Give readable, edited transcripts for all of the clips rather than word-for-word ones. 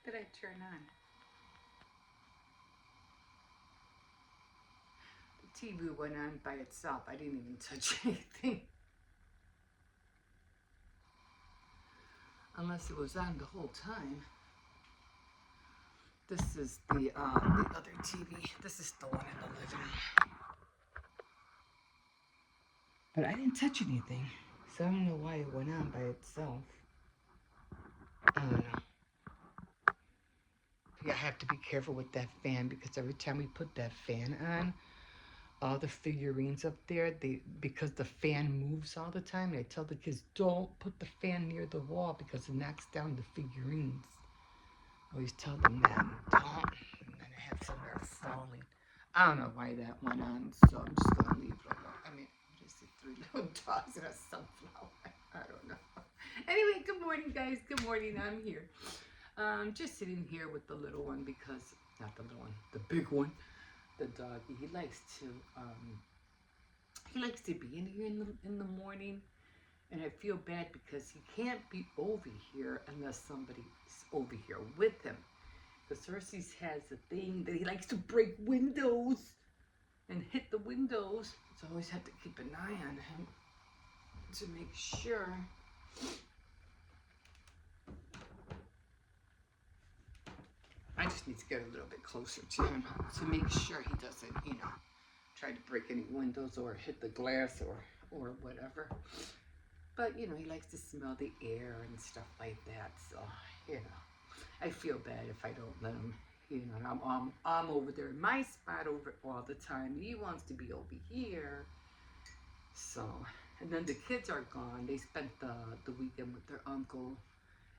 Did I turn on? The TV went on by itself. I didn't even touch anything. Unless it was on the whole time. This is the other TV. This is the one in the living room. But I didn't touch anything. So I don't know why it went on by itself. I don't know. Yeah, I have to be careful with that fan because every time we put that fan on, all the figurines up there, because the fan moves all the time, and I tell the kids, don't put the fan near the wall because it knocks down the figurines. I always tell them that. Don't. And then I have some that are falling. I don't know why that went on, so I'm just going to leave it alone. I mean, what is it? 3 little dogs and a sunflower. I don't know. Anyway, good morning, guys. Good morning. I'm here. Just sitting here with the little one because, not the little one, the big one, the doggy. He likes to be in here in the morning, and I feel bad because he can't be over here unless somebody's over here with him. Because Cersei has a thing that he likes to break windows and hit the windows, so I always have to keep an eye on him to make sure. I just need to get a little bit closer to him to make sure he doesn't, try to break any windows or hit the glass or whatever. But, he likes to smell the air and stuff like that. So, I feel bad if I don't let him, I'm over there in my spot over all the time. He wants to be over here. So, and then the kids are gone. They spent the weekend with their uncle.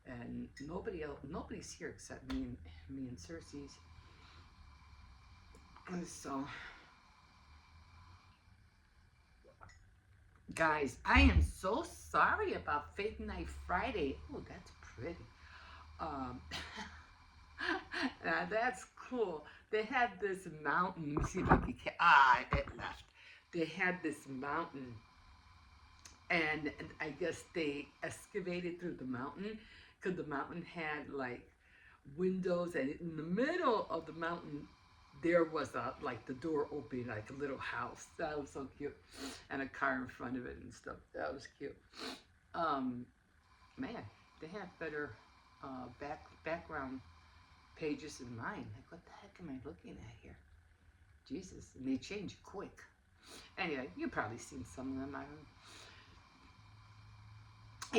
And nobody's here except me and Cersei's. And so, guys, I am so sorry about Fake Night Friday. Oh, that's pretty. Now that's cool. They had this mountain. Let me see if I can it left. They had this mountain, and I guess they excavated through the mountain because the mountain had like windows, and in the middle of the mountain there was the door opening, like a little house. That was so cute, and a car in front of it and stuff. That was cute. Man, they have better background pages in mine. Like, what the heck am I looking at here? Jesus, and they change quick. Anyway, you've probably seen some of them. I don't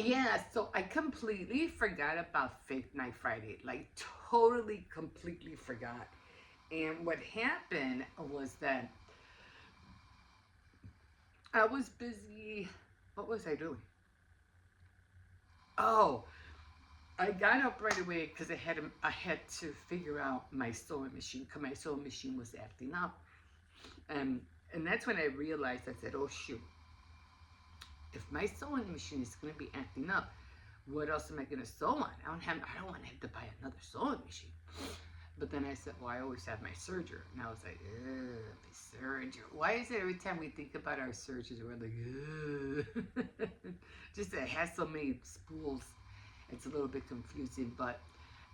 know. Yeah, so I completely forgot about Fake Night Friday. Like, totally, completely forgot. And what happened was that I was busy. What was I doing? Oh, I got up right away because I had to figure out my sewing machine because my sewing machine was acting up, and that's when I realized. I said, "Oh shoot! If my sewing machine is going to be acting up, what else am I going to sew on? I don't want to have to buy another sewing machine." But then I said, "Well, I always have my serger," and I was like, "Ugh, my serger. Why is it every time we think about our sergers, we're like, ugh?" Just it has so many spools. It's a little bit confusing, but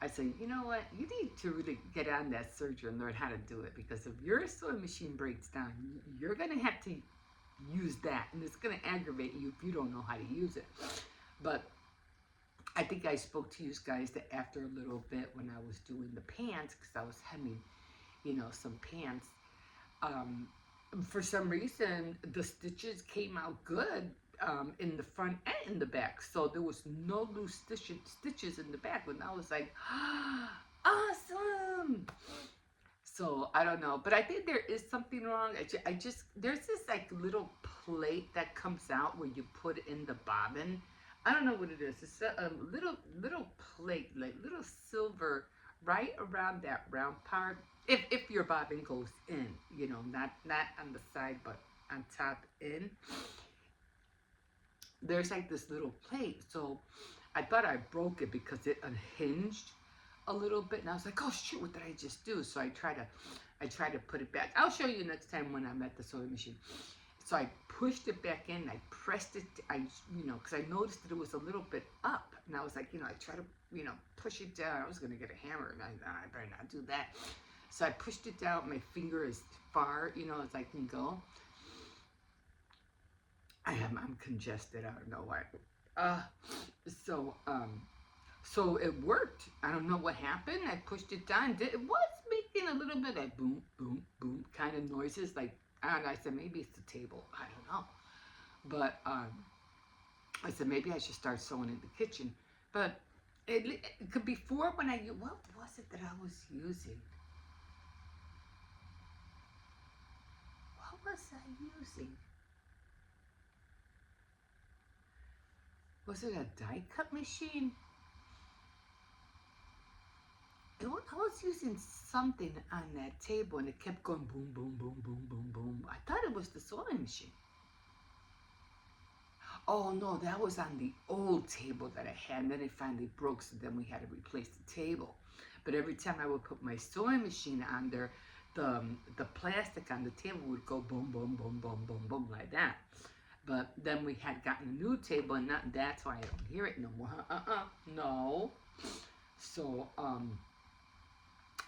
I say, you know what? You need to really get on that serger and learn how to do it, because if your sewing machine breaks down, you're going to have to use that, and it's going to aggravate you if you don't know how to use it. But I think I spoke to you guys that after a little bit when I was doing the pants, because I was hemming, some pants, for some reason the stitches came out good in the front and in the back, so there was no loose stitches in the back, and I was like, awesome. So I don't know, but I think there is something wrong. I just there's this like little plate that comes out where you put in the bobbin. I don't know what it is. It's a little plate, like little silver, right around that round part. If your bobbin goes in, not on the side, but on top in. There's like this little plate. So I thought I broke it because it unhinged a little bit, and I was like, oh shoot, what did I just do? So I try to put it back. I'll show you next time when I'm at the sewing machine. So I pushed it back in. I pressed it. Because I noticed that it was a little bit up, and I was like, I try to, push it down. I was gonna get a hammer, and I better not do that. So I pushed it down. My finger as far, as I can go. I'm congested. I don't know why. Uh, so so it worked. I don't know what happened. I pushed it down. It was making a little bit of boom, boom, boom kind of noises. Like, and I said, maybe it's the table. I don't know. But I said, maybe I should start sewing in the kitchen. But it could before when what was it that I was using? What was I using? Was it a die cut machine? I was using something on that table and it kept going boom, boom, boom, boom, boom, boom. I thought it was the sewing machine. Oh no, that was on the old table that I had, and then it finally broke, so then we had to replace the table. But every time I would put my sewing machine on there, the plastic on the table would go boom, boom, boom, boom, boom, boom, like that. But then we had gotten a new table, and that's why I don't hear it no more. No. So,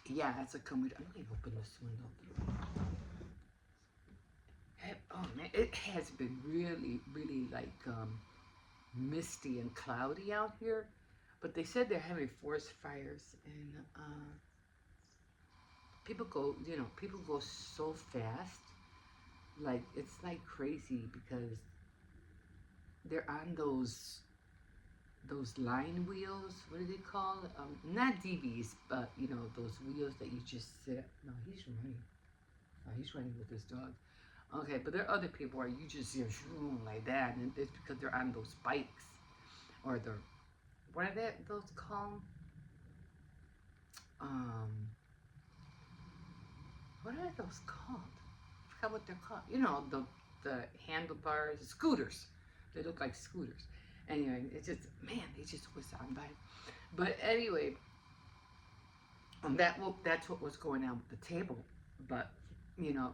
yeah, that's a comedy. I'm going to open this window. Oh man, it has been really, really like misty and cloudy out here. But they said they're having forest fires, and people go so fast. Like, it's like crazy because they're on those line wheels. What do they call it? Not DVs, but those wheels that you just sit. No, he's running. Oh, he's running with his dog. Okay, but there are other people where you just like that, and it's because they're on those bikes, or what are those called? Um, what are those called? I forgot what they're called. The handlebars, scooters. They look like scooters. Anyway, it's just, man, they just whiz on by. But anyway, that's what was going on with the table. But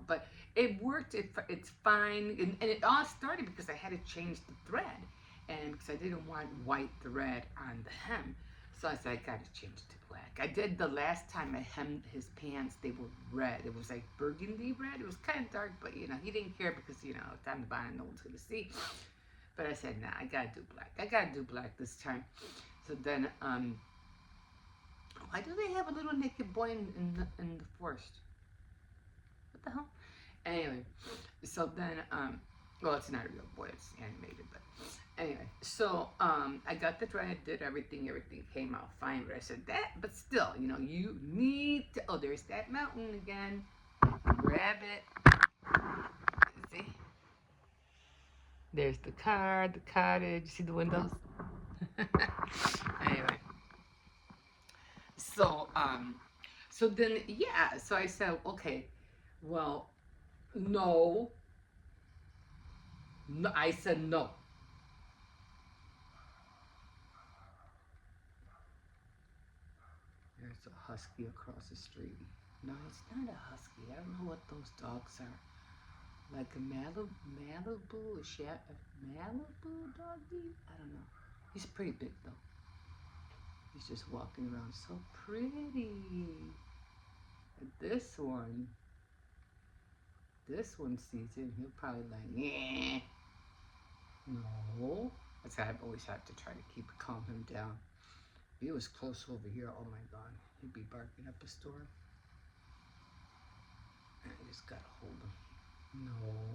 but it worked. It's fine, and it all started because I had to change the thread, and because I didn't want white thread on the hem, so I said I got to change it to black. I did the last time I hemmed his pants; they were red. It was like burgundy red. It was kind of dark, but he didn't care because it's on the bottom, no one's gonna see. But I said, nah, I gotta do black. I gotta do black this time. So then, why do they have a little naked boy in the forest? What the hell? Anyway, so then, well, it's not a real boy, it's animated, but anyway, so I got the thread, did everything came out fine, but I said but still, you need to, oh, there's that mountain again, grab it, see, there's the car, the cottage, see the windows? Anyway, so, so then, yeah, so I said, okay, well, no, I said no. There's a husky across the street. No, it's not a husky. I don't know what those dogs are. Like a Malibu, Malibu doggy? I don't know. He's pretty big though. He's just walking around so pretty. This one sees him. He'll probably like, yeah. No. That's why I've always had to try to calm him down. If he was close over here, oh my God, he'd be barking up a storm. I just gotta hold him.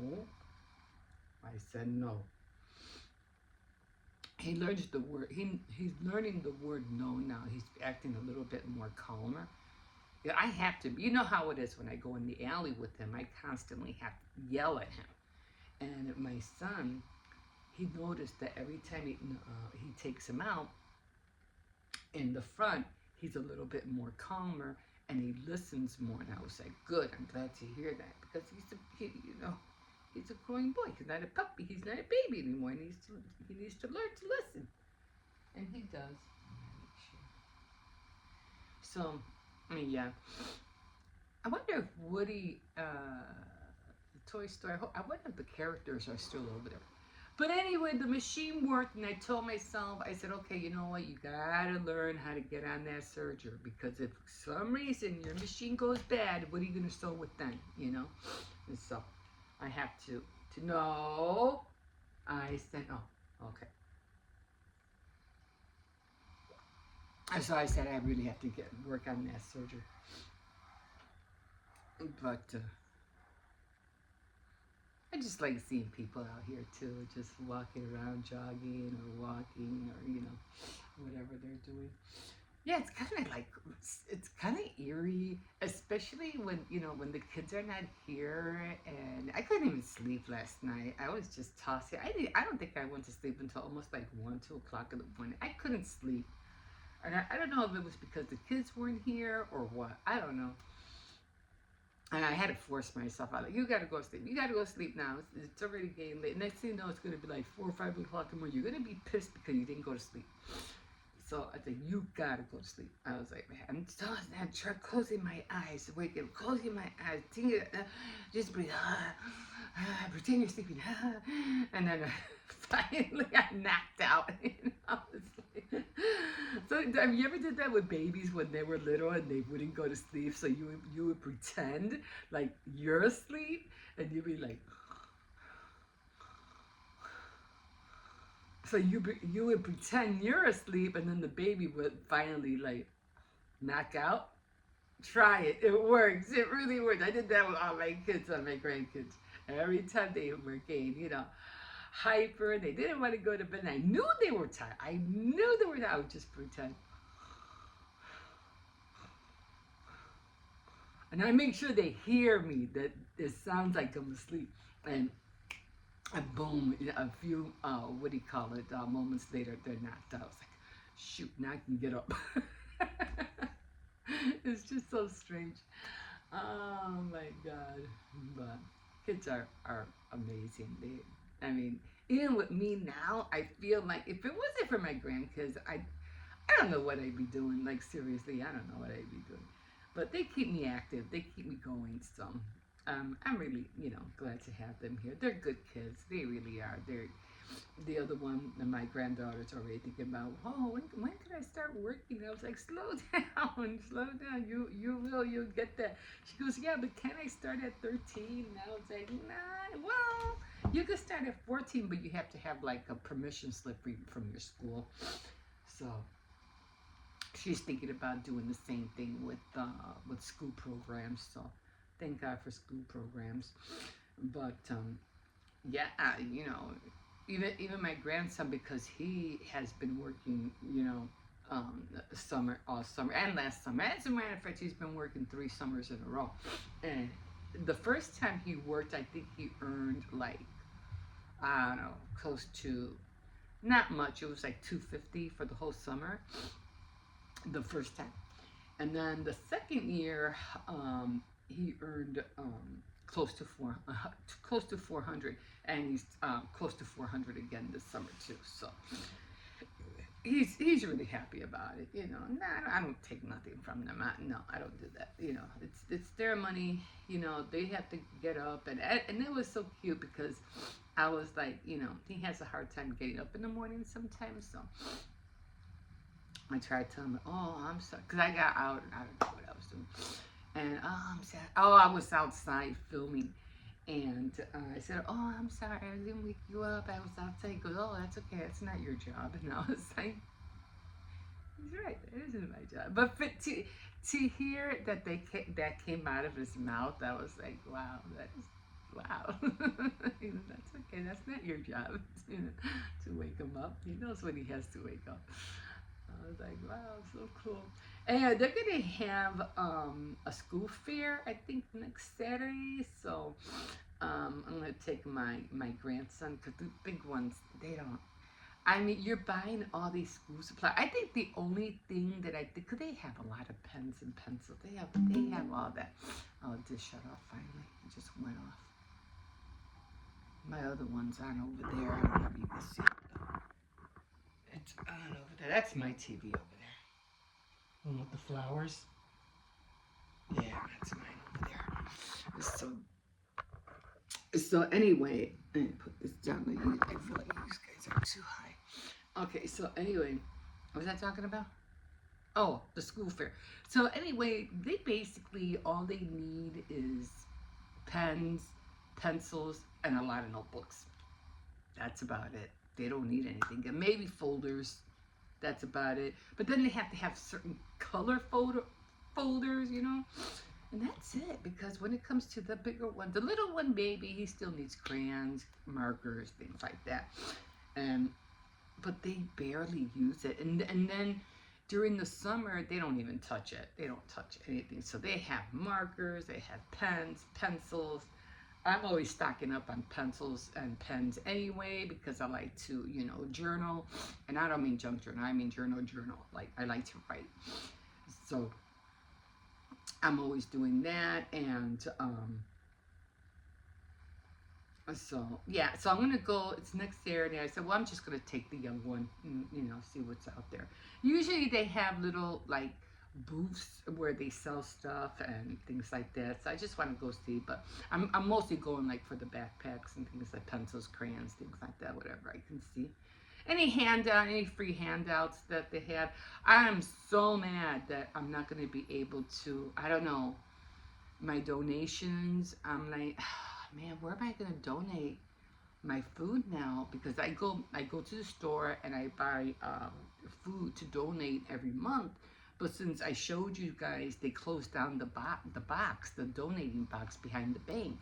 No. I said no. He learns the word. He's learning the word no now. He's acting a little bit more calmer. Yeah, I have to. You know how it is when I go in the alley with him. I constantly have to yell at him. And my son, he noticed that every time he takes him out in the front, he's a little bit more calmer and he listens more. And I was like, good. I'm glad to hear that because he's a growing boy. He's not a puppy. He's not a baby anymore. He needs to learn to listen, and he does. So, yeah. I wonder if Woody toy store. I wonder if the characters are still over there. But anyway, the machine worked, and I told myself, I said, okay, you know what? You gotta learn how to get on that serger, because if for some reason your machine goes bad, what are you gonna sew with then? You know. And so I have to know. I said, oh, okay. And so I said I really have to work on that serger. But I just like seeing people out here too, just walking around, jogging or walking, or whatever they're doing. Yeah, it's kind of like it's kind of eerie, especially when the kids are not here, and I couldn't even sleep last night. I was just tossing. I don't think I went to sleep until almost like 1, 2 o'clock in the morning. I couldn't sleep, and I don't know if it was because the kids weren't here or what. I don't know. And I had to force myself out. Like, you got to go to sleep. You got to go to sleep now. It's already getting late. Next thing you know, it's going to be like 4 or 5 o'clock in the morning. You're going to be pissed because you didn't go to sleep. So I said, you got to go to sleep. I was like, man, I'm trying closing my eyes. Wake up, closing my eyes. Just breathe. Pretend you're sleeping. And then finally I knocked out. So have you ever did that with babies when they were little and they wouldn't go to sleep? So you would pretend like you're asleep, and you'd be like, so you would pretend you're asleep, and then the baby would finally like knock out. Try it. It works. It really works. I did that with all my kids and my grandkids. Every time they were getting, hyper, they didn't want to go to bed, and I knew they were tired. I would just pretend. And I make sure they hear me, that it sounds like I'm asleep. And boom, a few, moments later, they're knocked out. I was like, shoot, now I can get up. It's just so strange. Oh my God. But kids are amazing. I mean, even with me now, I feel like if it wasn't for my grandkids, I don't know what I'd be doing. Like, seriously, I don't know what I'd be doing. But they keep me active. They keep me going. So I'm really, glad to have them here. They're good kids. They really are. They're the other one, and my granddaughter's already thinking about, oh, when can I start working? I was like, slow down, slow down. You'll get that. She goes, yeah, but can I start at 13? And I was like, nah, well, you can start at 14, but you have to have like a permission slip from your school. So she's thinking about doing the same thing with school programs. So thank God for school programs. But yeah, even my grandson, because he has been working, all summer and last summer. As a matter of fact, he's been working 3 summers in a row. And the first time he worked, I think he earned like, I don't know, close to, not much. It was like $250 for the whole summer. The first time. And then the second year, he earned close to 400, and he's close to 400 again this summer too. So he's really happy about it. I don't take nothing from them. No, I don't do that. It's their money. They have to get up, and it was so cute because I was like, he has a hard time getting up in the morning sometimes. So I tried telling him, oh, I'm sorry, because I got out and I don't know what I was doing. And, oh, I'm sad. Oh, I was outside filming. And I said, oh, I'm sorry, I didn't wake you up. I was outside. He goes, oh, that's okay. It's not your job. And I was like, he's right. It isn't my job. But to hear that that came out of his mouth, I was like, wow, wow. That's okay. That's not your job, to wake him up. He knows when he has to wake up. I was like, wow, so cool. And they're going to have a school fair, I think, next Saturday. So I'm going to take my grandson, because the big ones, they don't. I mean, you're buying all these school supplies. I think the only thing that because they have a lot of pens and pencils. They have all that. Oh, it just shut off finally. It just went off. My other one's on over there. I don't know if you can see it. It's on over there. That's my TV over there. One with the flowers. Yeah, that's mine over there. So So anyway, let me put this down. I feel like these guys are too high. Okay, so anyway, what was I talking about? Oh, the school fair. So anyway, they basically all they need is pens, pencils, and a lot of notebooks. That's about it. They don't need anything. And maybe folders. That's about it. But then they have to have certain color folders, you know. And that's it, because when it comes to the bigger one, the little one, maybe he still needs crayons, markers, things like that. And but they barely use it. And then during the summer, they don't even touch it. They don't touch anything. So they have markers, they have pens, pencils. I'm always stocking up on pencils and pens anyway, because I like to, you know, journal. And I don't mean junk journal. I mean journal. Like, I like to write. So I'm always doing that. And so yeah, so I'm gonna go. It's next Saturday. I said, well, I'm just gonna take the young one and, you know, see what's out there. Usually they have little like booths where they sell stuff and things like that. So I just want to go see. But I'm mostly going like for the backpacks and things like pencils, crayons, things like that. Whatever I can see. Any handout, any free handouts that they have. I am so mad that I'm not gonna be able to. I don't know, my donations. I'm like, man, where am I gonna donate my food now? Because I go to the store and I buy food to donate every month. But since I showed you guys, they closed down the donating box behind the bank.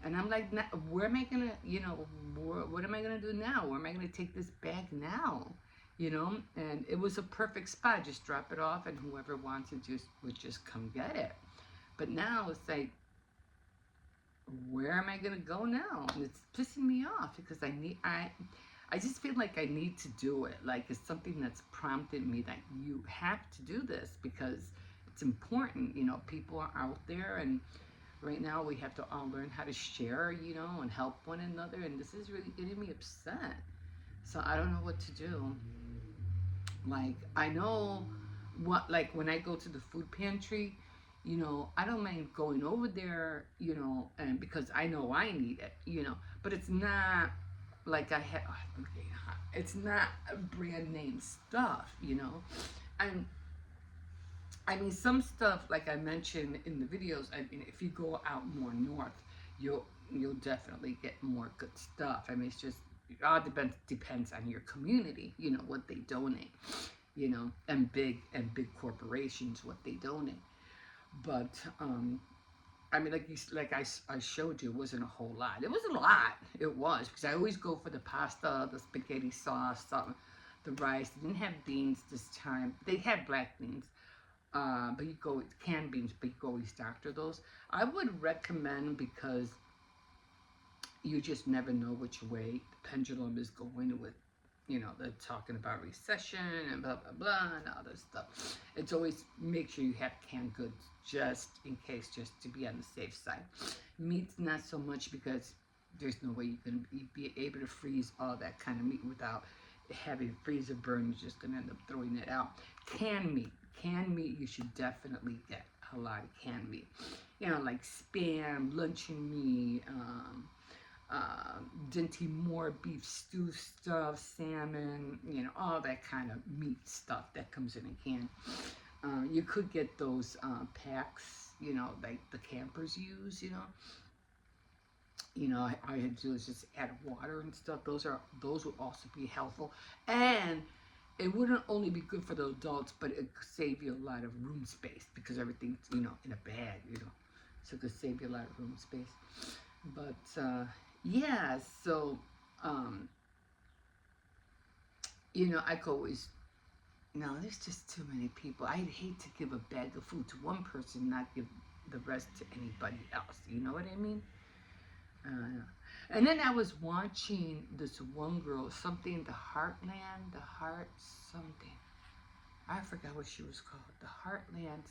And I'm like, where am I gonna, you know, what am I gonna do now? Where am I gonna take this bag now? You know, and it was a perfect spot. Just drop it off, and whoever wants it would just come get it. But now it's like, where am I gonna go now? And it's pissing me off because I just feel like I need to do it. Like, it's something that's prompted me that you have to do this because it's important. You know, people are out there, and right now we have to all learn how to share, you know, and help one another. And this is really getting me upset. So I don't know what to do. Like, I know what, like, when I go to the food pantry, you know, I don't mind going over there, you know, and because I know I need it, you know, but it's not like I have, it's not brand name stuff, you know. And I mean, some stuff, like I mentioned in the videos, I mean, if you go out more north, you'll definitely get more good stuff. I mean, it's just, it all depends on your community, you know, what they donate, you know, and big corporations, what they donate. But I mean, I showed you, it wasn't a whole lot. It was a lot. It was, because I always go for the pasta, the spaghetti sauce, the rice. They didn't have beans this time. They had black beans, but you go with canned beans, but you go always doctor those. I would recommend, because you just never know which way the pendulum is going with, you know, they're talking about recession and blah blah blah and all this stuff. It's always, make sure you have canned goods just in case, just to be on the safe side. Meat's not so much, because there's no way you can be able to freeze all that kind of meat without having freezer burn. You're just gonna end up throwing it out. Canned meat, you should definitely get a lot of canned meat. You know, like spam, luncheon meat, Dinty Moore beef stew stuff, salmon, you know, all that kind of meat stuff that comes in a can. You could get those packs, you know, like the campers use, you know. You know, all you had to do is just add water and stuff. Those would also be helpful. And it wouldn't only be good for the adults, but it could save you a lot of room space, because everything's, you know, in a bag, you know. So it could save you a lot of room space. But yeah, so you know, I could always, no, there's just too many people. I'd hate to give a bag of food to one person, not give the rest to anybody else. You know what I mean? And then I was watching this one girl, something, the Heartland, the Heart something. I forgot what she was called. The Heartland,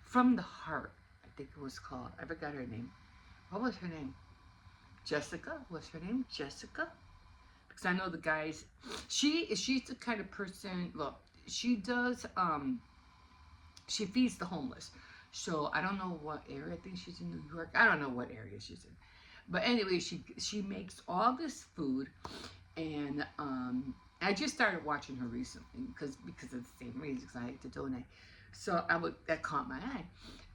from the Heart, I think it was called. I forgot her name. What was her name? Jessica was her name. Jessica. Because I know the guys. She's the kind of person. Look, she does. She feeds the homeless. So I don't know what area. I think she's in New York. I don't know what area she's in. But anyway, she makes all this food, and I just started watching her recently because of the same reason, because I like to donate. So that caught my eye,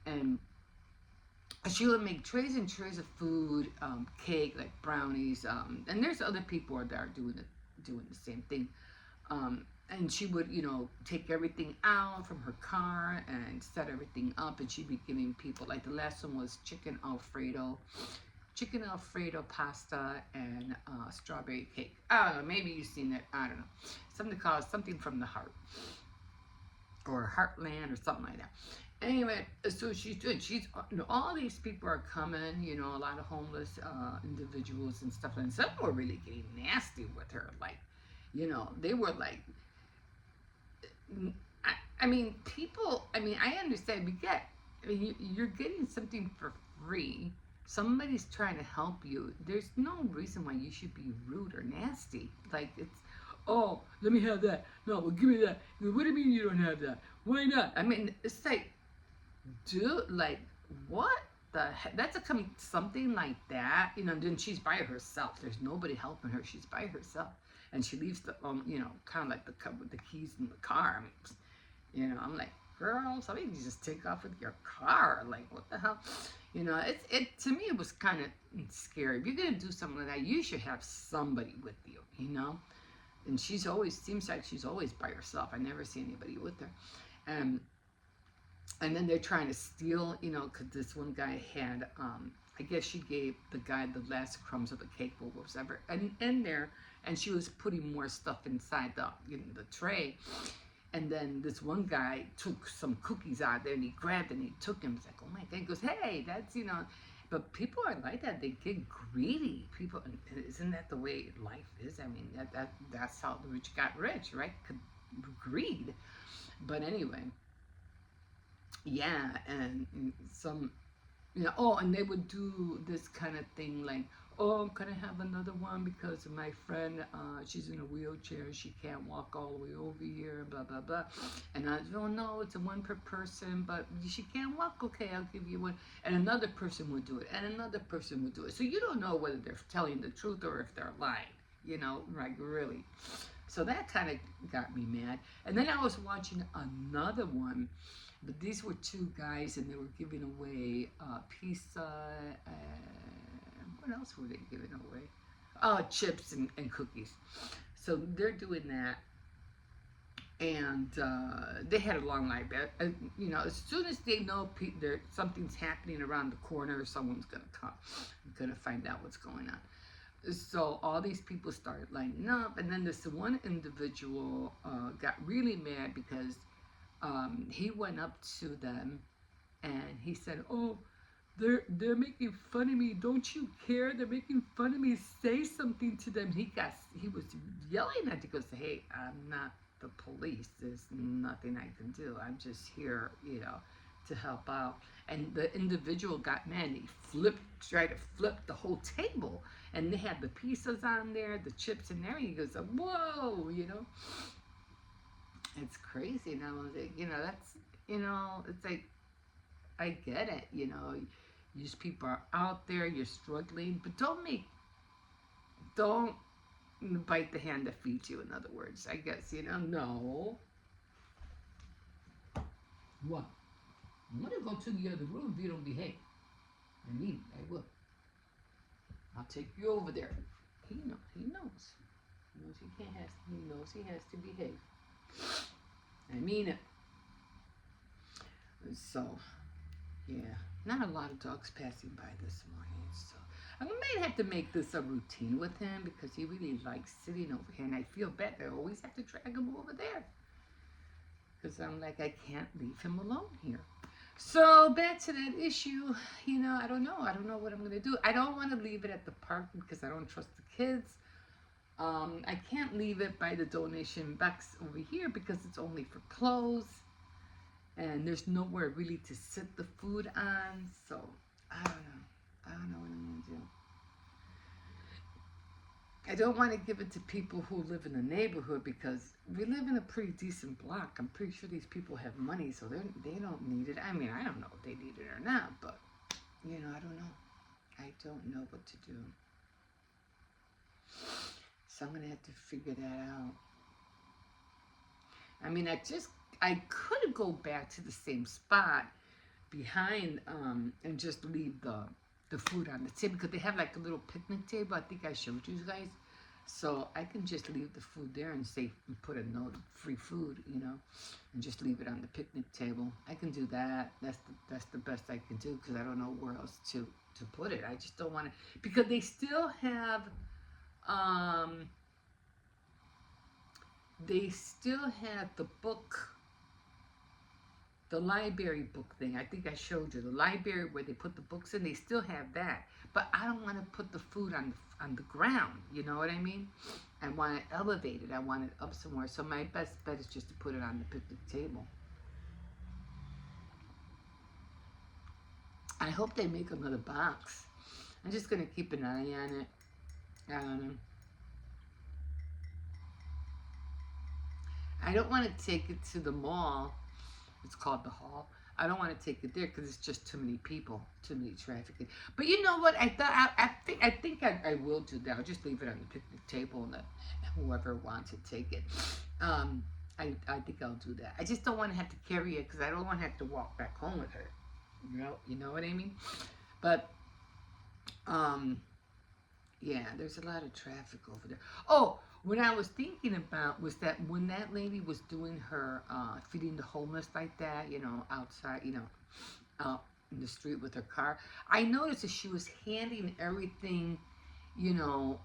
and she would make trays and trays of food, cake like brownies, and there's other people that are doing the same thing. And she would, take everything out from her car and set everything up, and she'd be giving people, like the last one was chicken Alfredo pasta and strawberry cake. I don't know, maybe you've seen it, I don't know. Something called Something from the Heart, or Heartland, or something like that. Anyway, so all these people are coming, a lot of homeless individuals and stuff, and some were really getting nasty with her, like, they were like, I mean, people, I understand, you're getting something for free. Somebody's trying to help you. There's no reason why you should be rude or nasty. Like, oh, let me have that. No, well, give me that. What do you mean you don't have that? Why not? It's like, dude, like, what the heck? That's something like that, then she's by herself. There's nobody helping her. She's by herself. And she leaves the, kind of like the keys in the car. I'm like, girl, somebody just take off with your car. Like, what the hell? To me, it was kind of scary. If you're going to do something like that, you should have somebody with you, And seems like she's always by herself. I never see anybody with her. And then they're trying to steal, because this one guy had, I guess she gave the guy the last crumbs of the cake or whatever, and in there, and she was putting more stuff inside the tray. And then this one guy took some cookies out there, and he grabbed it, and he took them. He's like, oh my God. He goes, hey, that's, but people are like that. They get greedy. People, isn't that the way life is? That's how the rich got rich, right? Greed. But anyway, yeah, and some, and they would do this kind of thing like, oh, I'm gonna have another one because my friend, she's in a wheelchair, she can't walk all the way over here, blah blah blah. And I don't know, it's a one per person, but she can't walk. Okay, I'll give you one. And another person would do it, and another person would do it. So you don't know whether they're telling the truth or if they're lying, like really. So that kind of got me mad. And then I was watching another one, but these were two guys, and they were giving away pizza. What else were they giving away? Oh, chips and cookies. So they're doing that, and they had a long line. As soon as they know something's happening around the corner, someone's gonna come, gonna find out what's going on. So all these people started lining up, and then this one individual got really mad because he went up to them and he said, oh, they're making fun of me. Don't you care? They're making fun of me. Say something to them. He was yelling at. He goes, hey, I'm not the police. There's nothing I can do. I'm just here, to help out. And the individual got mad. He tried to flip the whole table, and they had the pizzas on there, the chips and everything. He goes, whoa, it's crazy. And I was like, that's, it's like, I get it, these people are out there, you're struggling, but don't bite the hand that feeds you, in other words, I guess, no. What? I'm going to go to the other room if you don't behave. I will. I'll take you over there. He knows. He knows he knows he has to behave. I mean it. So, yeah, not a lot of dogs passing by this morning, so I might have to make this a routine with him because he really likes sitting over here, and I feel bad. I always have to drag him over there because I'm like, I can't leave him alone here. So back to that issue, I don't know what I'm going to do. I don't want to leave it at the park because I don't trust the kids. I can't leave it by the donation box over here because it's only for clothes. And there's nowhere really to sit the food on. So, I don't know what I'm going to do. I don't want to give it to people who live in the neighborhood because we live in a pretty decent block. I'm pretty sure these people have money, so they don't need it. I don't know if they need it or not, but, I don't know. I I don't know what to do. So I'm going to have to figure that out. I mean, I could go back to the same spot behind and just leave the food on the table because they have like a little picnic table. I think I showed you guys. So I can just leave the food there and say and put a note of free food, you know, and just leave it on the picnic table. I can do that. That's the best I can do because I don't know where else to put it. I just don't want to because um they still have the book, the library book thing. I think I showed you the library where they put the books in. They still have that, but I don't want to put the food on the ground. You know what I mean? I want it elevated. I want it up somewhere. So my best bet is just to put it on the picnic table. I hope they make another box. I'm just gonna keep an eye on it. I don't want to take it to the mall. It's called the hall. I don't want to take it there because it's just too many people, too many trafficking. But you know what? I thought I think I will do that. I'll just leave it on the picnic table and let whoever wants it take it. I think I'll do that. I just don't want to have to carry it because I don't want to have to walk back home with her. You know what I mean? But um, yeah, there's a lot of traffic over there. Oh, what I was thinking about was that when that lady was doing her feeding the homeless like that, you know, outside, you know, out in the street with her car, I noticed that she was handing everything, you know,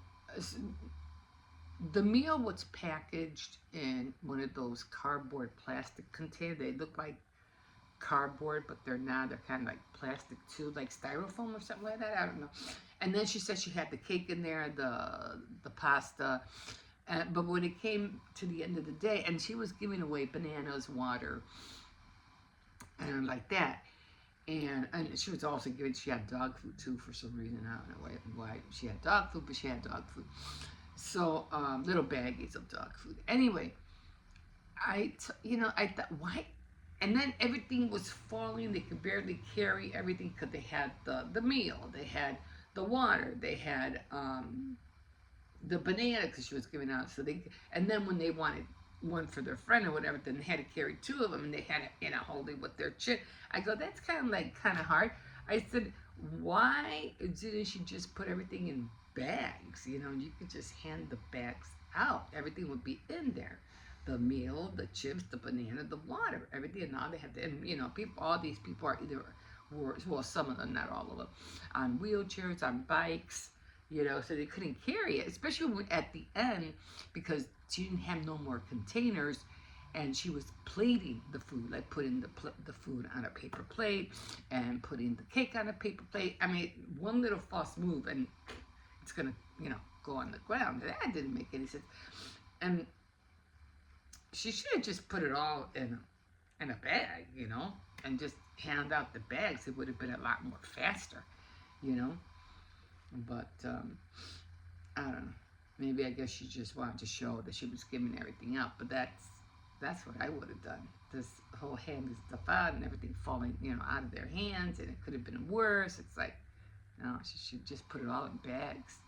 the meal was packaged in one of those cardboard plastic containers. They look like cardboard, but they're not. They're kind of like plastic too, like styrofoam or something like that. I don't know. And then she said she had the cake in there, the pasta. But when it came to the end of the day, and she was giving away bananas, water, and like that. And she was also giving, she had dog food too for some reason. I don't know why she had dog food, but she had dog food. So, little baggies of dog food. Anyway, I thought, why? And then everything was falling. They could barely carry everything because they had the meal, they had the water, they had the banana because she was giving out. So and then when they wanted one for their friend or whatever, then they had to carry two of them, and they had it, hold it with their chin. I go, that's kind of hard. I said, why didn't she just put everything in bags? You know, you could just hand the bags out. Everything would be in there. The meal, the chips, the banana, the water, everything. And now they have to, and people, all these people are either, well, some of them, not all of them, on wheelchairs, on bikes, so they couldn't carry it, especially at the end, because she didn't have no more containers, and she was plating the food, like putting the food on a paper plate and putting the cake on a paper plate. I mean, one little false move and it's gonna, go on the ground. That didn't make any sense. And she should have just put it all in a bag, and just hand out the bags. It would have been a lot more faster, But I don't know. Maybe I guess she just wanted to show that she was giving everything up. But that's what I would have done. This whole handing stuff out and everything falling, out of their hands, and it could have been worse. It's like, no, she should just put it all in bags.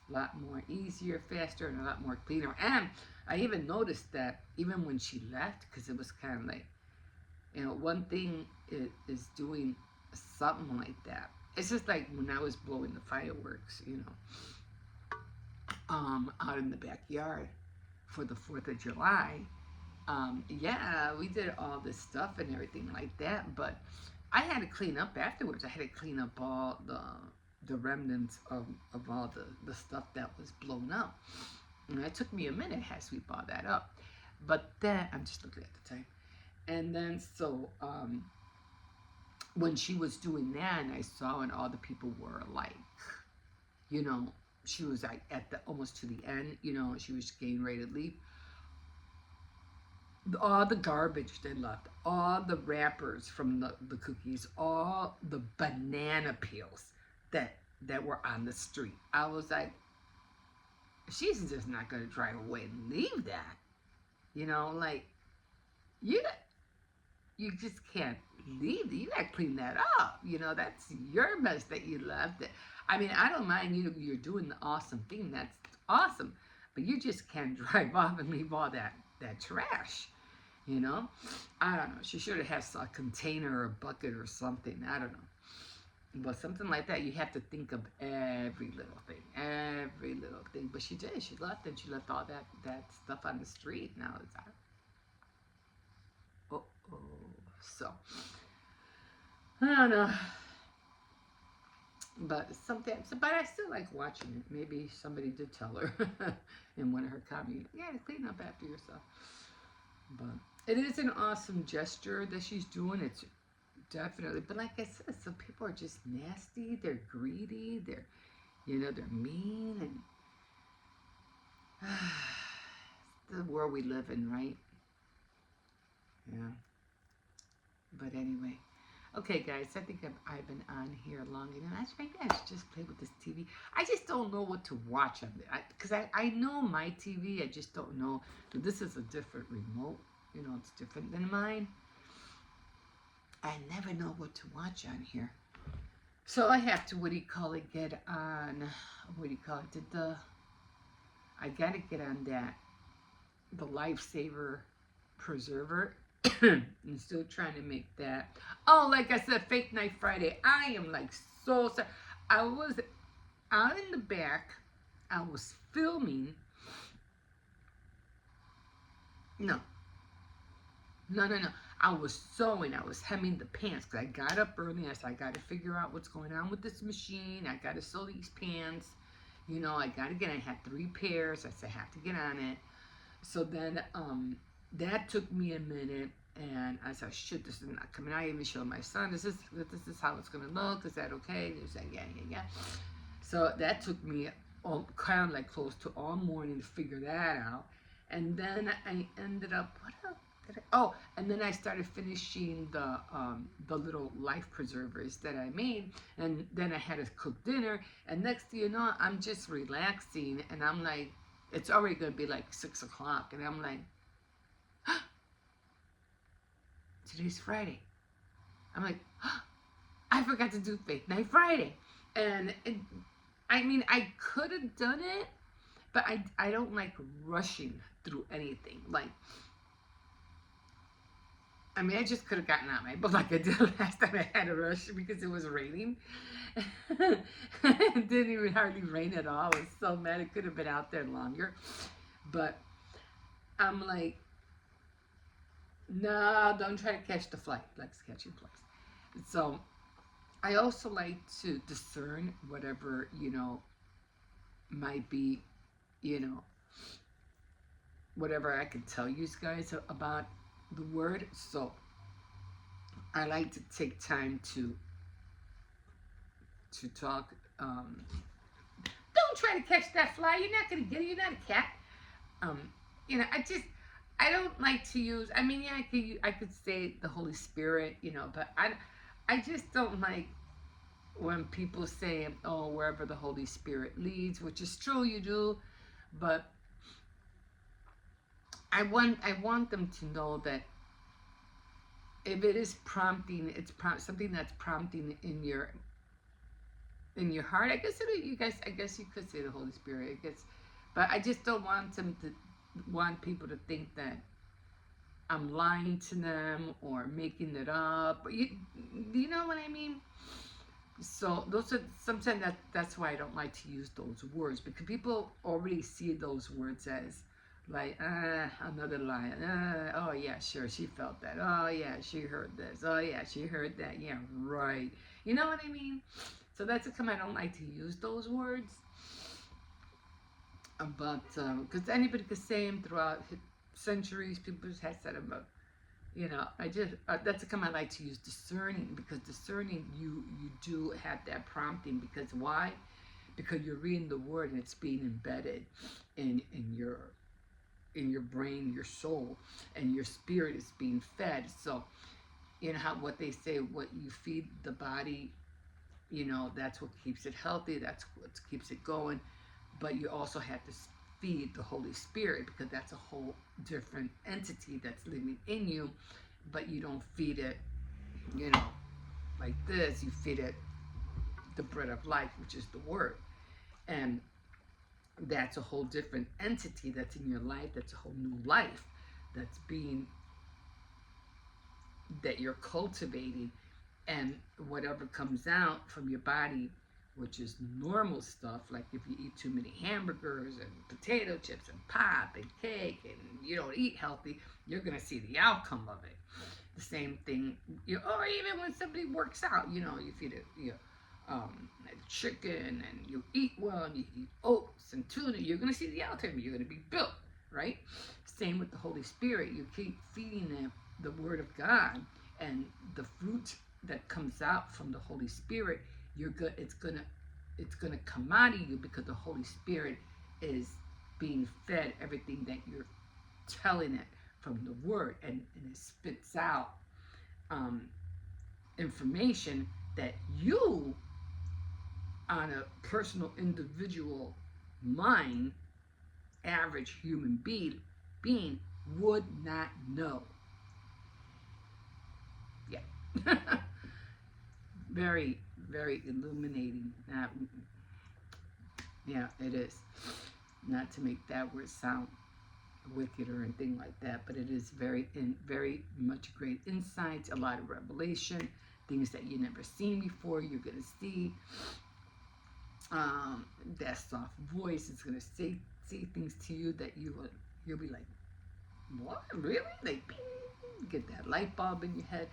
A lot more easier, faster, and a lot more cleaner. And I even noticed that even when she left, because it was kind of like, one thing is doing something like that. It's just like when I was blowing the fireworks, out in the backyard for the 4th of July. Yeah, we did all this stuff and everything like that, but I had to clean up afterwards. I had to clean up all the remnants of all the stuff that was blown up. And it took me a minute to sweep all that up. But then, I'm just looking at the time. And then, so, when she was doing that, and I saw, and all the people were like, she was like at almost to the end, she was getting ready to leave. All the garbage they left, all the wrappers from the cookies, all the banana peels that were on the street. I was like, she's just not going to drive away and leave that. Like, yeah. you just can't leave. You got to clean that up. You know, that's your mess that you left. I mean, I don't mind you. You're doing the awesome thing. That's awesome, but you just can't drive off and leave all that trash. You know, I don't know. She should have had a container or a bucket or something. I don't know. But something like that, you have to think of every little thing, every little thing. But she did. She left, and she left all that stuff on the street. Now it's out. Oh, oh. So I don't know. But sometimes, but I still like watching it. Maybe somebody did tell her in one of her comments, yeah, clean up after yourself. But it is an awesome gesture that she's doing. It's definitely, but like I said, some people are just nasty. They're greedy. They're mean, and it's the world we live in, right? Yeah. But anyway, okay, guys, I think I've been on here long enough. Maybe I should just play with this TV. I just don't know what to watch on it. Because I know my TV, I just don't know. This is a different remote. It's different than mine. I never know what to watch on here. So I have to, get on, I gotta get on the Lifesaver Preserver. I'm still trying to make that. Oh, like I said, Fake Night Friday. I am like so sorry. I was out in the back. I was filming. No. I was sewing. I was hemming the pants because I got up early. I said, I got to figure out what's going on with this machine. I got to sew these pants. I got to I had 3 pairs. I said, I have to get on it. So then that took me a minute. And I said, shit, this is not coming out. I even showed my son, this is how it's going to look. Is that okay? He was like, yeah. So that took me kind of like close to all morning to figure that out. And then I ended up, what else? And then I started finishing the little life preservers that I made, and then I had to cook dinner. And next thing you know, I'm just relaxing, and I'm like, it's already gonna be like 6 o'clock, and I'm like, today's Friday. I'm like, I forgot to do Fake Night Friday, and I mean, I could have done it, but I don't like rushing through anything. Like, I mean, I just could have gotten out my boat like I did last time. I had to rush because it was raining. It didn't even hardly rain at all. I was so mad. It could have been out there longer. But I'm like, no, don't try to catch the flight. Like catching flies. So I also like to discern whatever, might be, whatever I can tell you guys about the word. So I like to take time to talk. Don't try to catch that fly. You're not gonna get it. You're not a cat. I don't like to use. I mean, yeah, I could say the Holy Spirit, but I just don't like when people say, oh, wherever the Holy Spirit leads, which is true, you do, but I want them to know that if it is prompting, it's something that's prompting in your heart. I guess you could say the Holy Spirit. But I just don't want people to think that I'm lying to them or making it up. You know what I mean? So sometimes that's why I don't like to use those words, because people already see those words as like, another lie. Oh yeah, sure, she felt that. Oh yeah, she heard this. Oh yeah, she heard that. Yeah, right. You know what I mean? So that's how come I don't like to use those words. But because anybody could say them throughout centuries, people just have said them. But I just that's how come I like to use discerning, because discerning you do have that prompting. Because why? Because you're reading the word and it's being embedded in your brain, your soul, and your spirit is being fed. So what they say, what you feed the body, that's what keeps it healthy, that's what keeps it going. But you also have to feed the Holy Spirit, because that's a whole different entity that's living in you, but you don't feed it, you know, like this. You feed it the bread of life, which is the word. And that's a whole different entity that's in your life. That's a whole new life that's being, that you're cultivating. And whatever comes out from your body, which is normal stuff, like if you eat too many hamburgers and potato chips and pop and cake and you don't eat healthy, you're going to see the outcome of it. The same thing, or even when somebody works out, you feed it, chicken and you eat well and you eat oats and tuna, you're going to see the outcome. You're going to be built, right? Same with the Holy Spirit. You keep feeding them the Word of God, and the fruit that comes out from the Holy Spirit, you're good. It's gonna come out of you because the Holy Spirit is being fed everything that you're telling it from the Word, and it spits out information that you, on a personal, individual mind, average human being would not know. Yeah. Very, very illuminating. Yeah, it is. Not to make that word sound wicked or anything like that, but it is very much great insights, a lot of revelation, things that you never seen before. You're gonna see. That soft voice is gonna say things to you that you'll be like, what, really? Like, get that light bulb in your head.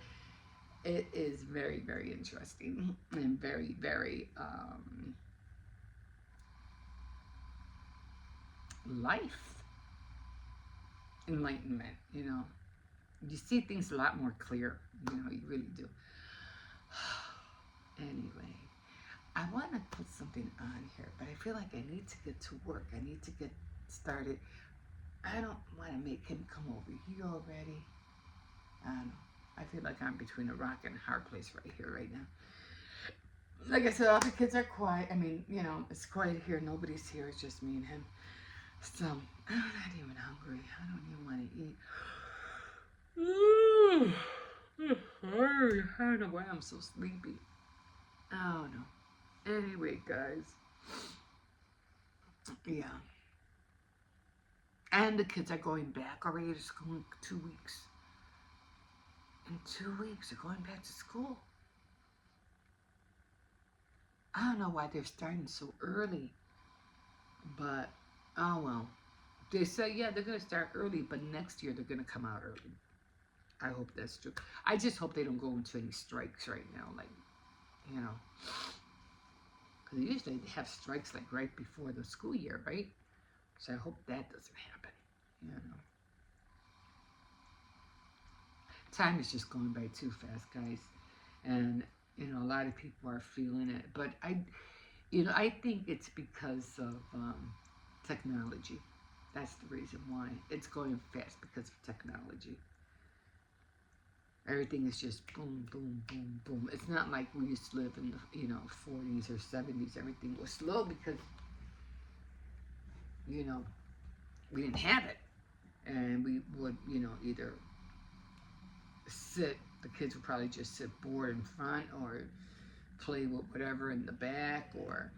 It is very, very interesting and very, very life enlightenment. You see things a lot more clear. You really do. Anyway, I want to put something on here, but I feel like I need to get to work. I need to get started. I don't want to make him come over here already. I don't know. I feel like I'm between a rock and a hard place right here, right now. Like I said, all the kids are quiet. I mean, it's quiet here. Nobody's here. It's just me and him. So, I'm not even hungry. I don't even want to eat. I don't know why I'm so sleepy. Oh, no. Anyway, guys. Yeah. And the kids are going back already to school in 2 weeks. In 2 weeks, they're going back to school. I don't know why they're starting so early. But, oh well. They say, yeah, they're going to start early, but next year they're going to come out early. I hope that's true. I just hope they don't go into any strikes right now. Like, because usually they have strikes like right before the school year, right? So I hope that doesn't happen. Time is just going by too fast, guys. And, a lot of people are feeling it. But I think it's because of technology. That's the reason why it's going fast, because of technology. Everything is just boom, boom, boom, boom. It's not like we used to live in the 40s or 70s. Everything was slow because we didn't have it, and we would either sit. The kids would probably just sit bored in front, or play with whatever in the back, or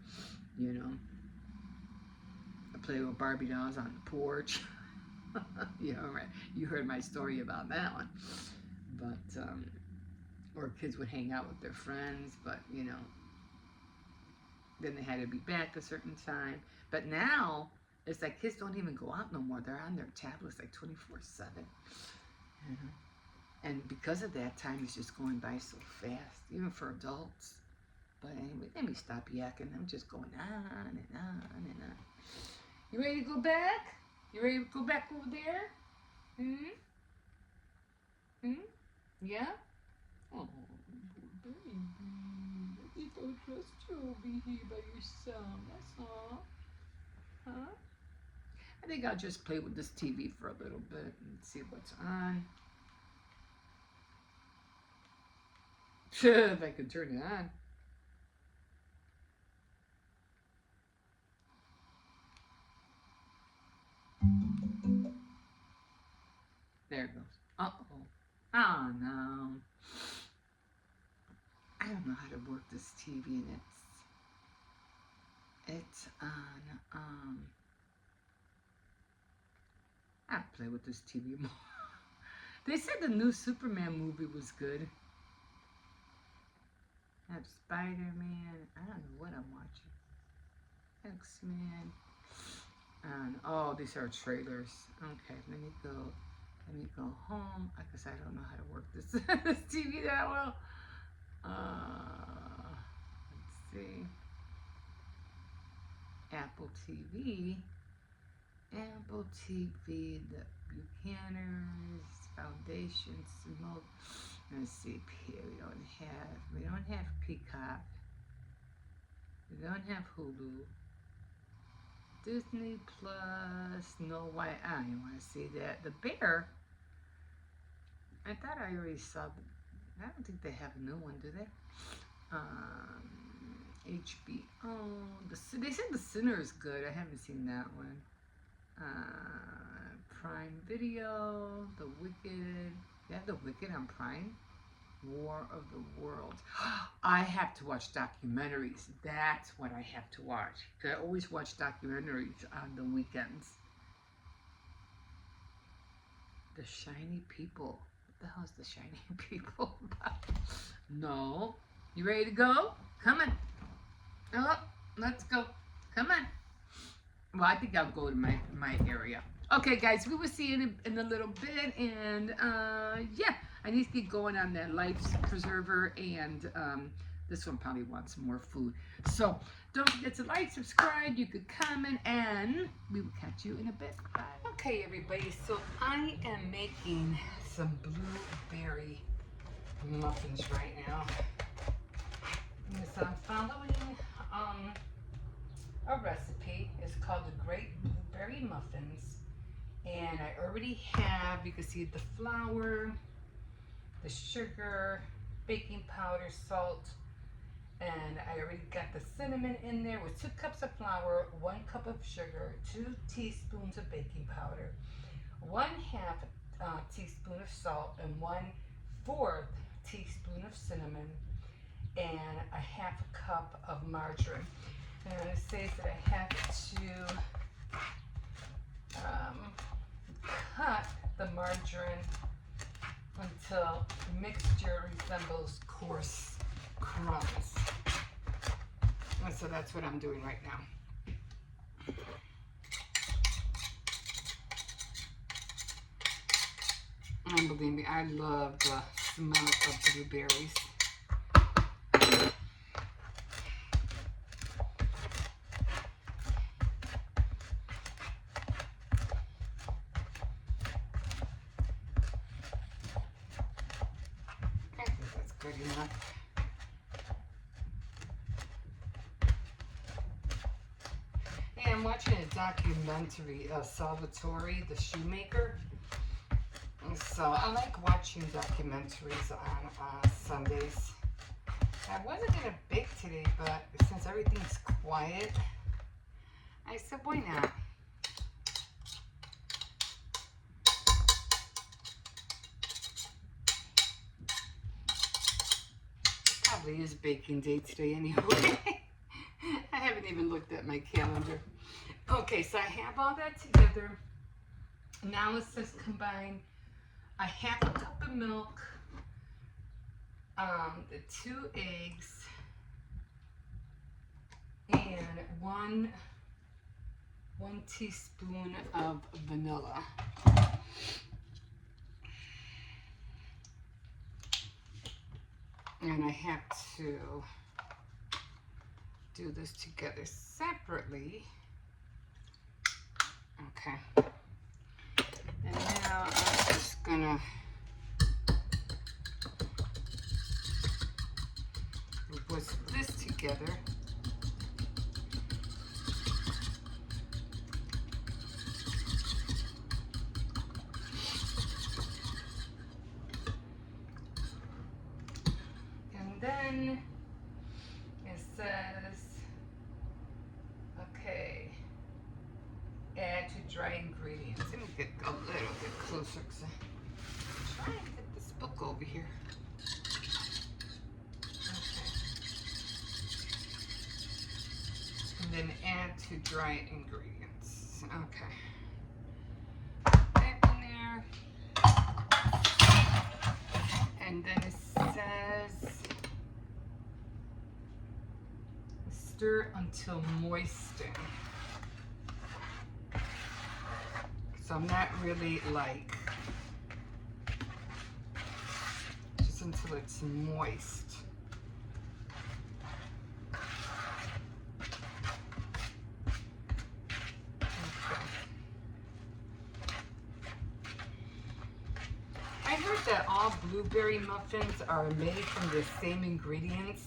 play with Barbie dolls on the porch. Right. You heard my story about that one. But or kids would hang out with their friends, but then they had to be back a certain time. But now it's like kids don't even go out no more. They're on their tablets like 24/7. And because of that, time is just going by so fast, even for adults. But anyway, let me stop yakking. I'm just going on and on and on. You ready to go back? You ready to go back over there? Yeah? Oh, baby. I just don't trust you over here by yourself. That's all. Huh? I think I'll just play with this TV for a little bit and see what's on. If I can turn it on. There it goes. Uh-oh. Oh no. I don't know how to work this TV, and it's on. I play with this TV more. They said the new Superman movie was good. I have Spider-Man. I don't know what I'm watching. X-Men. And oh, these are trailers. Okay, let me go home because I don't know how to work this this TV that well. Let's see. Apple TV. Apple TV. The Buchanan's Foundation. Smoke. Let's see. Here we don't have Peacock. We don't have Hulu. Disney Plus, no white. I don't want to see that. The Bear. I thought I already saw. I don't think they have a new one, do they? HBO. They said The Sinner is good. I haven't seen that one. Prime Video. The Wicked. Yeah, The Wicked on Prime. War of the Worlds. I have to watch documentaries. That's what I have to watch. I always watch documentaries on the weekends. The Shiny People. What the hell is The Shiny People about? No. You ready to go? Come on. Oh, let's go. Come on. Well, I think I'll go to my area. Okay, guys, we will see you in a little bit. And, yeah. I need to get going on that life preserver, and this one probably wants more food. So don't forget to like, subscribe, you could comment, and we will catch you in a bit. Bye. Okay, everybody, so I am making some blueberry muffins right now. And so I'm following a recipe. It's called the Great Blueberry Muffins. And I already have, you can see the flour, the sugar, baking powder, salt, and I already got the cinnamon in there with 2 cups of flour, 1 cup of sugar, 2 teaspoons of baking powder, 1/2 teaspoon of salt, and 1/4 teaspoon of cinnamon, and a 1/2 cup of margarine. And it says that I have to cut the margarine until the mixture resembles coarse crumbs. And so that's what I'm doing right now. And believe me, I love the smell of blueberries. Good enough. Yeah, I'm watching a documentary of Salvatore, the shoemaker. And so I like watching documentaries on Sundays. I wasn't going to bake today, but since everything's quiet, I said, why not? Probably is baking day today anyway. I haven't even looked at my calendar. Okay, so I have all that together. Now it says combine a 1/2 cup of milk, the 2 eggs, and one teaspoon of vanilla. And I have to do this together separately. Okay. And now I'm just gonna whisk this together. Then it says, okay, add to dry ingredients. Let me get a little bit closer because I'm trying to get this book over here. Okay. And then add to dry ingredients. Okay. That in there. And then it says stir until moisten. So I'm not really like, just until it's moist. I heard that all blueberry muffins are made from the same ingredients,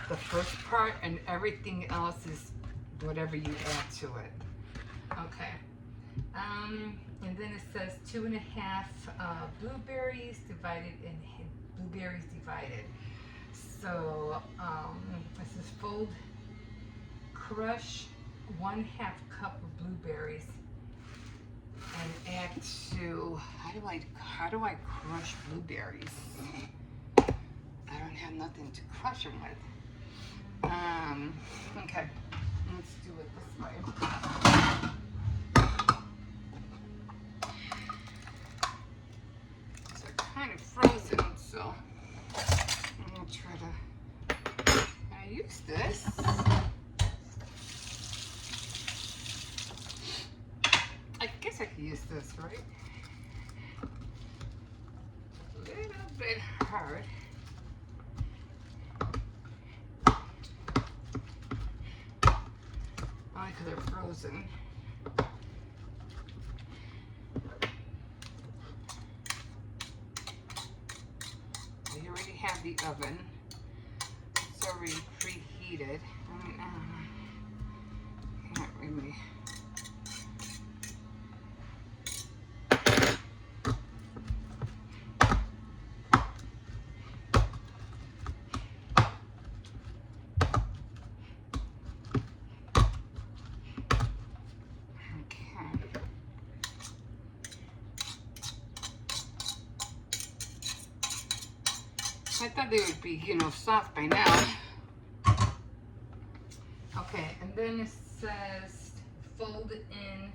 the first part, and everything else is whatever you add to it. Okay. And then it says 2.5 blueberries divided. So this is crush 1/2 cup of blueberries and add to, how do I crush blueberries? I don't have nothing to crush them with. Okay, let's do it this way. They're kind of frozen, so I'm gonna try to use this. I guess I could use this, right? A little bit hard. Only because they're frozen. You already have the oven. It's already preheated. Not really. I thought they would be, soft by now. Okay, and then it says fold in,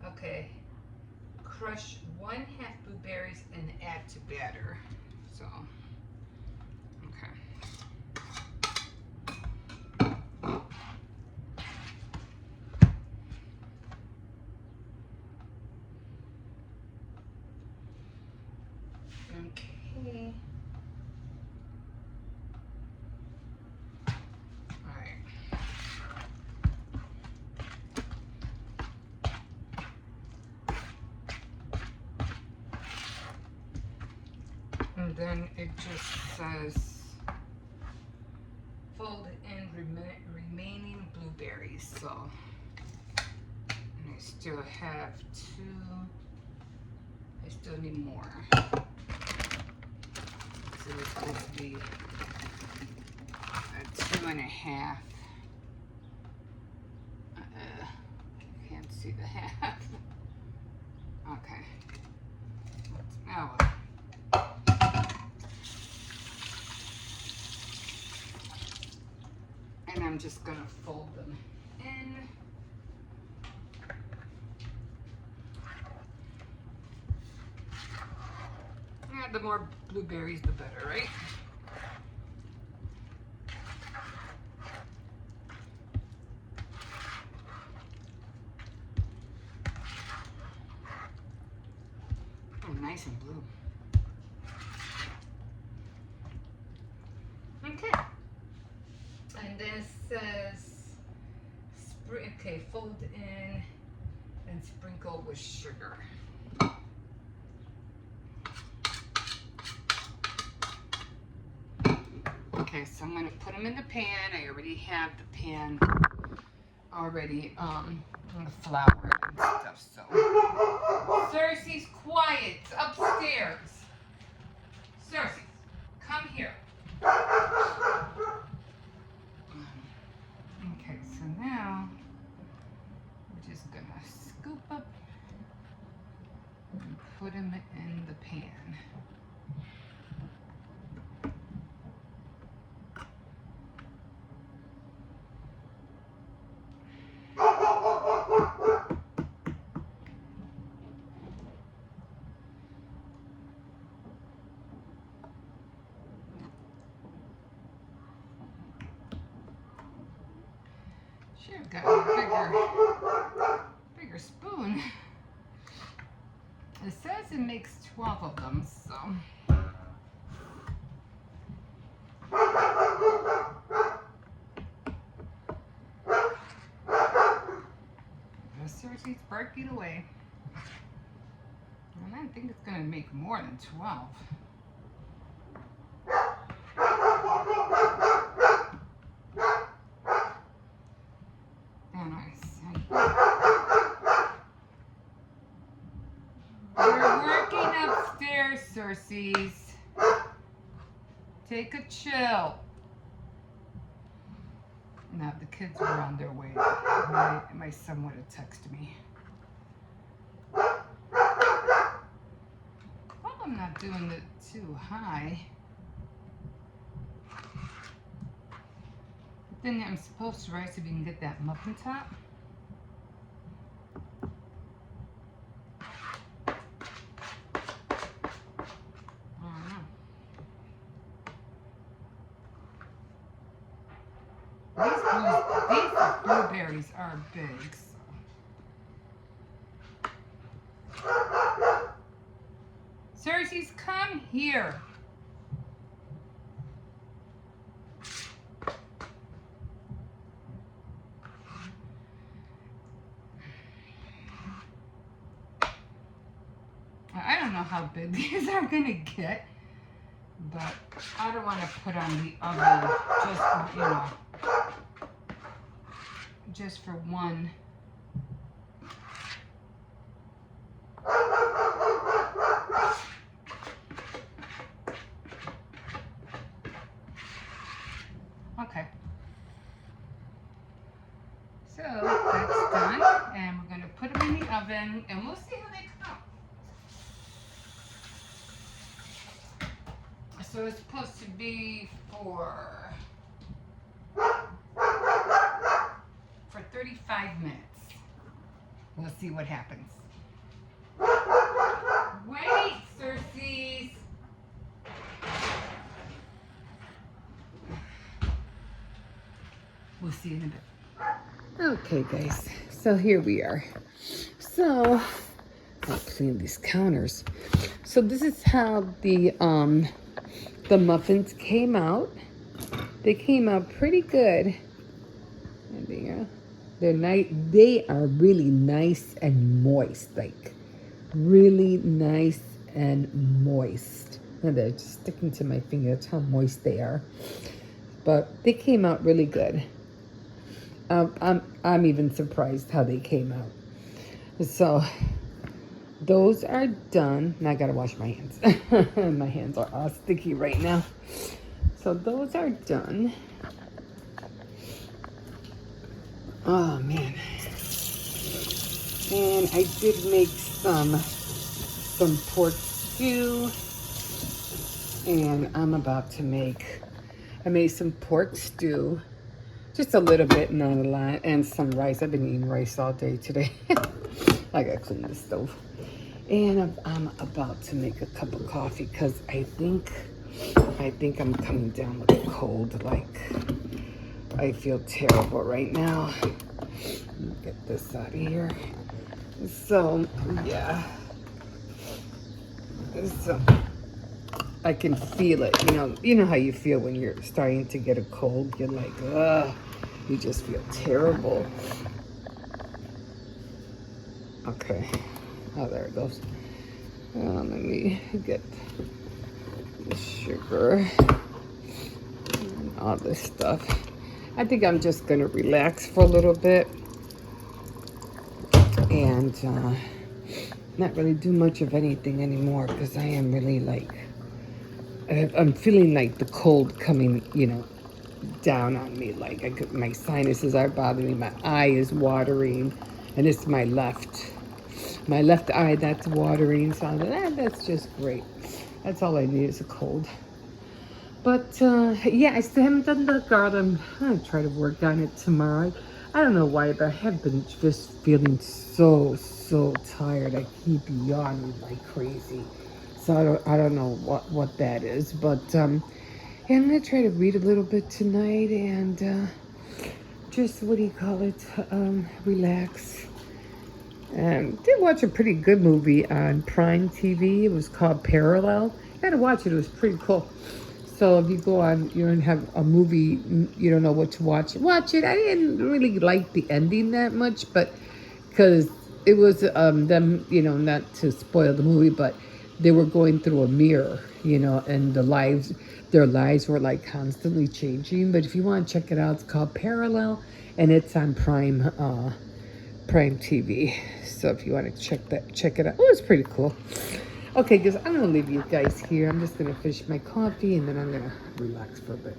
okay, crush 1/2 blueberries and add to batter. So, okay. Okay. And then it just says fold in remaining blueberries. So, and I still have 2. I still need more. So it's supposed to be 2.5. Can't see the half. Okay. Now. And I'm just gonna fold them in. Yeah, the more blueberries, the better, right? Oh, nice and blue. Okay. And then it says, fold in and sprinkle with sugar. Okay, so I'm gonna put them in the pan. I already have the pan already floured and stuff, so. Cersei's quiet, it's upstairs. Cersei, come here. Okay, so now we're just gonna scoop up and put them in the pan. Should have gotten a bigger spoon. It says it makes 12 of them, so. Seriously, it's barking away. And I think it's going to make more than 12. And I see. We're working upstairs, Circes. Take a chill. Now the kids were on their way. My son would have texted me. Well, I'm not doing it too high. But then I'm supposed to rice if you can get that muffin top. These blueberries are big. Circes, come here. I don't know how big these are gonna get, but I don't want to put on the oven just for, you know, just for one. Okay. So that's done, and we're gonna put them in the oven, and we'll see how they come. So it's supposed to be for 35 minutes. We'll see what happens. Wait, Circes. We'll see you in a bit. Okay, guys. So here we are. So I'll clean these counters. So this is how the muffins came out. They came out pretty good. And they are really nice and moist, like really nice and moist. And they're just sticking to my finger. That's how moist they are. But they came out really good. I'm even surprised how they came out. So those are done. Now I gotta wash my hands. My hands are all sticky right now. So those are done. Oh man. And I did make some pork stew. And I made some pork stew. Just a little bit, not a lot. And some rice. I've been eating rice all day today. I gotta clean the stove. And I'm about to make a cup of coffee because I think I'm coming down with a cold. Like, I feel terrible right now. Let me get this out of here. So, yeah. So, I can feel it. You know how you feel when you're starting to get a cold. You're like, ugh. You just feel terrible. Okay. Oh, there it goes. Let me get the sugar and all this stuff. I think I'm just going to relax for a little bit and not really do much of anything anymore because I am really like, I'm feeling like the cold coming, down on me. Like my sinuses are bothering me. My eye is watering, and it's my left eye that's watering. So that's just great. That's all I need is a cold. But yeah, I still haven't done the garden. I'm gonna try to work on it tomorrow. I don't know why, but I have been just feeling so tired. I keep yawning like crazy. So I don't know what that is, but yeah, I'm gonna try to read a little bit tonight and just, what do you call it? Relax. Did watch a pretty good movie on Prime TV. It was called Parallel. You gotta watch it. It was pretty cool. So if you go on, you don't have a movie, you don't know what to watch. Watch it. I didn't really like the ending that much, but because it was them, not to spoil the movie, but they were going through a mirror, and their lives were like constantly changing. But if you want to check it out, it's called Parallel, and it's on Prime TV. So if you want to check it out. Oh, it's pretty cool. Okay, guys, I'm gonna leave you guys here. I'm just gonna finish my coffee and then I'm gonna relax for a bit.